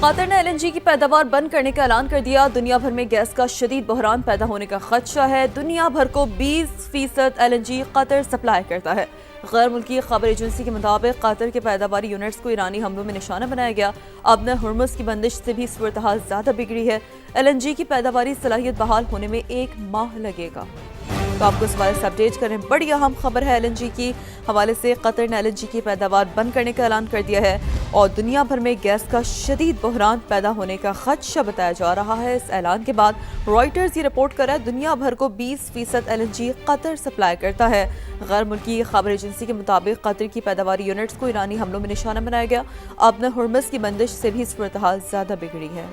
قطر نے LNG کی پیداوار بند کرنے کا اعلان کر دیا۔ دنیا بھر میں گیس کا شدید بحران پیدا ہونے کا خدشہ ہے۔ دنیا بھر کو 20% LNG قطر سپلائی کرتا ہے۔ غیر ملکی خبر ایجنسی کے مطابق قطر کے پیداواری یونٹس کو ایرانی حملوں میں نشانہ بنایا گیا۔ اب ہرمز کی بندش سے بھی صورتحال زیادہ بگڑی ہے۔ LNG کی پیداواری صلاحیت بحال ہونے میں 1 ماہ لگے گا۔ تو آپ کو اس حوالے سے اپڈیٹ کریں، بڑی اہم خبر ہے LNG کی حوالے سے۔ قطر نے LNG کی پیداوار بند کرنے کا اعلان کر دیا ہے اور دنیا بھر میں گیس کا شدید بحران پیدا ہونے کا خدشہ بتایا جا رہا ہے۔ اس اعلان کے بعد رائٹرز یہ رپورٹ کر رہا ہے دنیا بھر کو 20% LNG قطر سپلائی کرتا ہے۔ غیر ملکی خبر ایجنسی کے مطابق قطر کی پیداواری یونٹس کو ایرانی حملوں میں نشانہ بنایا گیا۔ اب ہرمز کی بندش سے بھی صورتحال زیادہ بگڑی ہے۔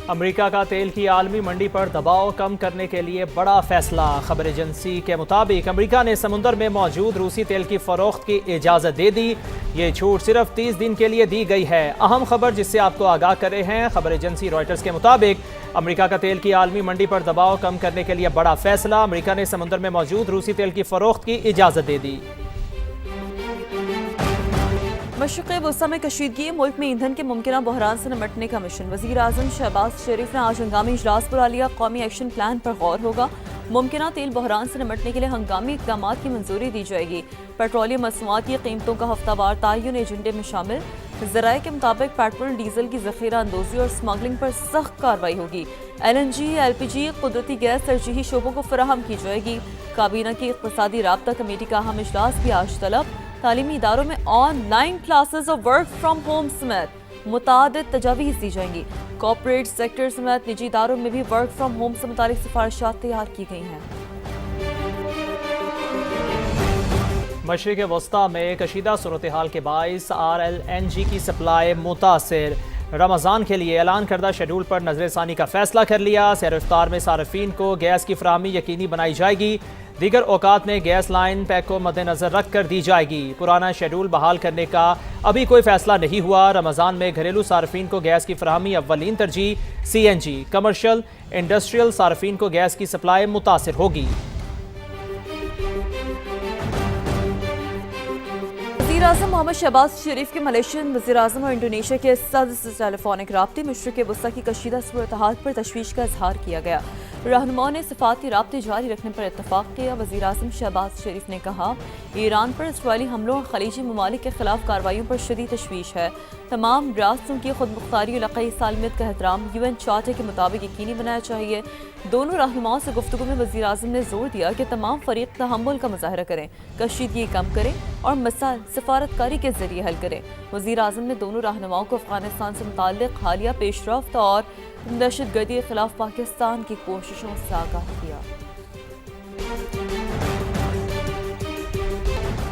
امریکہ کا تیل کی عالمی منڈی پر دباؤ کم کرنے کے لیے بڑا فیصلہ۔ خبر ایجنسی کے مطابق امریکہ نے سمندر میں موجود روسی تیل کی فروخت کی اجازت دے دی۔ یہ چھوٹ صرف 30 دن کے لیے دی گئی ہے۔ اہم خبر جس سے آپ کو آگاہ کرے ہیں، خبر ایجنسی رائٹرز کے مطابق امریکہ کا تیل کی عالمی منڈی پر دباؤ کم کرنے کے لیے بڑا فیصلہ۔ امریکہ نے سمندر میں موجود روسی تیل کی فروخت کی اجازت دے دی۔ مشرق وسطی میں کشیدگی، ملک میں ایندھن کے ممکنہ بحران سے نمٹنے کا مشن۔ وزیر اعظم شہباز شریف نے آج ہنگامی اجلاس بلا لیا۔ قومی ایکشن پلان پر غور ہوگا۔ ممکنہ تیل بحران سے نمٹنے کے لیے ہنگامی اقدامات کی منظوری دی جائے گی۔ پیٹرولیم مصنوعات کی قیمتوں کا ہفتہ وار تعین ایجنڈے میں شامل۔ ذرائع کے مطابق پیٹرول ڈیزل کی ذخیرہ اندوزی اور سمگلنگ پر سخت کارروائی ہوگی۔ LNG، LPG، قدرتی گیس ترجیحی شعبوں کو فراہم کی جائے گی۔ کابینہ کی اقتصادی رابطہ کمیٹی کا اہم اجلاس بھی آج طلب۔ تعلیمی اداروں میں آن لائن کلاسز اور ورک فرام ہوم سمیت متعدد تجاویز دی جائیں گی۔ کارپوریٹ سیکٹر سمیت نجی اداروں میں بھی ورک فرام ہوم سے متعلق سفارشات تیار کی گئی ہیں۔ مشرق وسطی میں کشیدہ صورتحال کے باعث RLNG کی سپلائی متاثر۔ رمضان کے لیے اعلان کردہ شیڈول پر نظر ثانی کا فیصلہ کر لیا۔ سحر افطار میں صارفین کو گیس کی فراہمی یقینی بنائی جائے گی۔ دیگر اوقات میں گیس لائن پیک کو مد نظر رکھ کر دی جائے گی۔ پرانا شیڈول بحال کرنے کا ابھی کوئی فیصلہ نہیں ہوا۔ رمضان میں گھریلو صارفین کو گیس کی فراہمی اولین ترجیح CNG، کمرشل انڈسٹریل صارفین کو گیس کی سپلائی متاثر ہوگی۔ وزیر اعظم محمد شہباز شریف کے ملیشین وزیر اعظم اور انڈونیشیا کے صدر سے ٹیلی فونک رابطے۔ مشرق وسطی کی کشیدہ صورتحال پر تشویش کا اظہار کیا گیا۔ رہنماؤں نے سفارتی رابطے جاری رکھنے پر اتفاق کیا۔ وزیر اعظم شہباز شریف نے کہا ایران پر اسرائیلی حملوں اور خلیجی ممالک کے خلاف کارروائیوں پر شدید تشویش ہے۔ تمام ریاستوں کی خود مختاری اور علاقائی سالمیت کا احترام UN چارٹر کے مطابق یقینی بنانا چاہیے۔ دونوں رہنماؤں سے گفتگو میں وزیر اعظم نے زور دیا کہ تمام فریق تحمل کا مظاہرہ کریں، کشیدگی کم کریں اور مسائل سفارت کاری کے ذریعے حل کریں۔ وزیر اعظم نے دونوں رہنماؤں کو افغانستان سے متعلق حالیہ پیش رفت اور دہشت گردی کے خلاف پاکستان کی کوششوں سے آگاہ کیا۔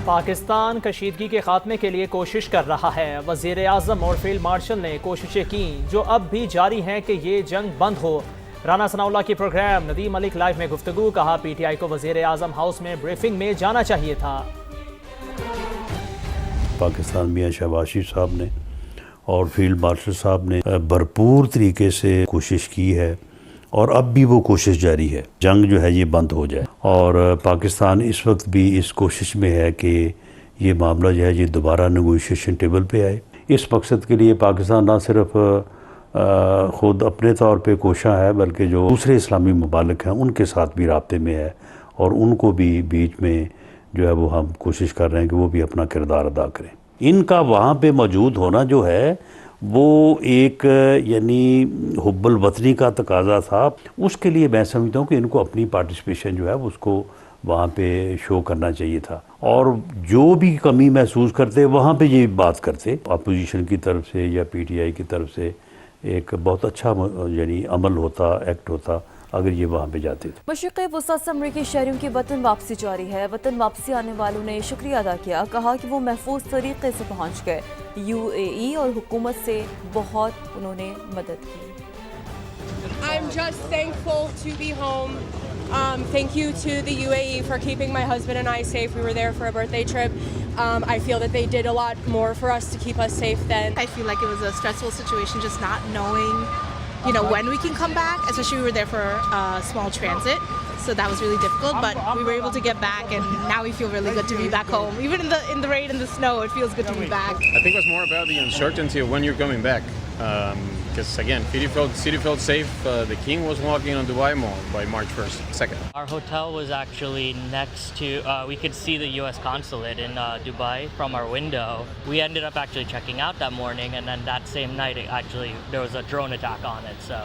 پاکستان کشیدگی کے خاتمے کے لیے کوشش کر رہا ہے۔ وزیر اعظم اور فیلڈ مارشل نے کوششیں کی جو اب بھی جاری ہیں کہ یہ جنگ بند ہو۔ رانا ثناء اللہ کی پروگرام ندیم ملک لائیو میں گفتگو، کہا PTI کو وزیر اعظم ہاؤس میں بریفنگ میں جانا چاہیے تھا۔ پاکستان میاں شہباز شریف صاحب نے اور فیلڈ مارشل صاحب نے بھرپور طریقے سے کوشش کی ہے اور اب بھی وہ کوشش جاری ہے، جنگ جو ہے یہ بند ہو جائے۔ اور پاکستان اس وقت بھی اس کوشش میں ہے کہ یہ معاملہ جو ہے یہ دوبارہ نیگوشیشن ٹیبل پہ آئے۔ اس مقصد کے لیے پاکستان نہ صرف خود اپنے طور پہ کوشاں ہے بلکہ جو دوسرے اسلامی ممالک ہیں ان کے ساتھ بھی رابطے میں ہے اور ان کو بھی بیچ میں جو ہے وہ ہم کوشش کر رہے ہیں کہ وہ بھی اپنا کردار ادا کریں۔ ان کا وہاں پہ موجود ہونا جو ہے وہ ایک یعنی حب الوطنی کا تقاضا تھا۔ اس کے لیے میں سمجھتا ہوں کہ ان کو اپنی پارٹیسپیشن جو ہے اس کو وہاں پہ شو کرنا چاہیے تھا اور جو بھی کمی محسوس کرتے وہاں پہ یہ بات کرتے۔ اپوزیشن کی طرف سے یا PTI کی طرف سے ایک بہت اچھا یعنی عمل ہوتا، ایکٹ ہوتا اگر یہ وہاں پہ جاتے تھے۔ مشرق وسطی سے امریکی شہریوں کی وطن واپسی جاری ہے۔ وطن واپسی آنے والوں نے شکریہ ادا کیا، کہا کہ وہ محفوظ طریقے سے پہنچ گئے۔ UAE اور حکومت سے بہت انہوں نے مدد کی۔ I'm just thankful to be home. Thank you to the UAE for keeping my husband and I safe. We were there for a birthday trip. I feel that they did a lot more for us to keep us safe then. I feel like it was a stressful situation just not knowing, when we can come back, especially we were there for a small transit. so that was really difficult. But we were able to get back, and now we feel really good to be back home. Even in the rain and the snow, it feels good to be back. I think it was more about the uncertainty of when you're coming back. Because again, city felt safe. The king was walking on Dubai Mall by March 1st, 2nd. Our hotel was actually next to, we could see the US consulate in Dubai from our window. We ended up actually checking out that morning, and then that same night, there was a drone attack on it, so.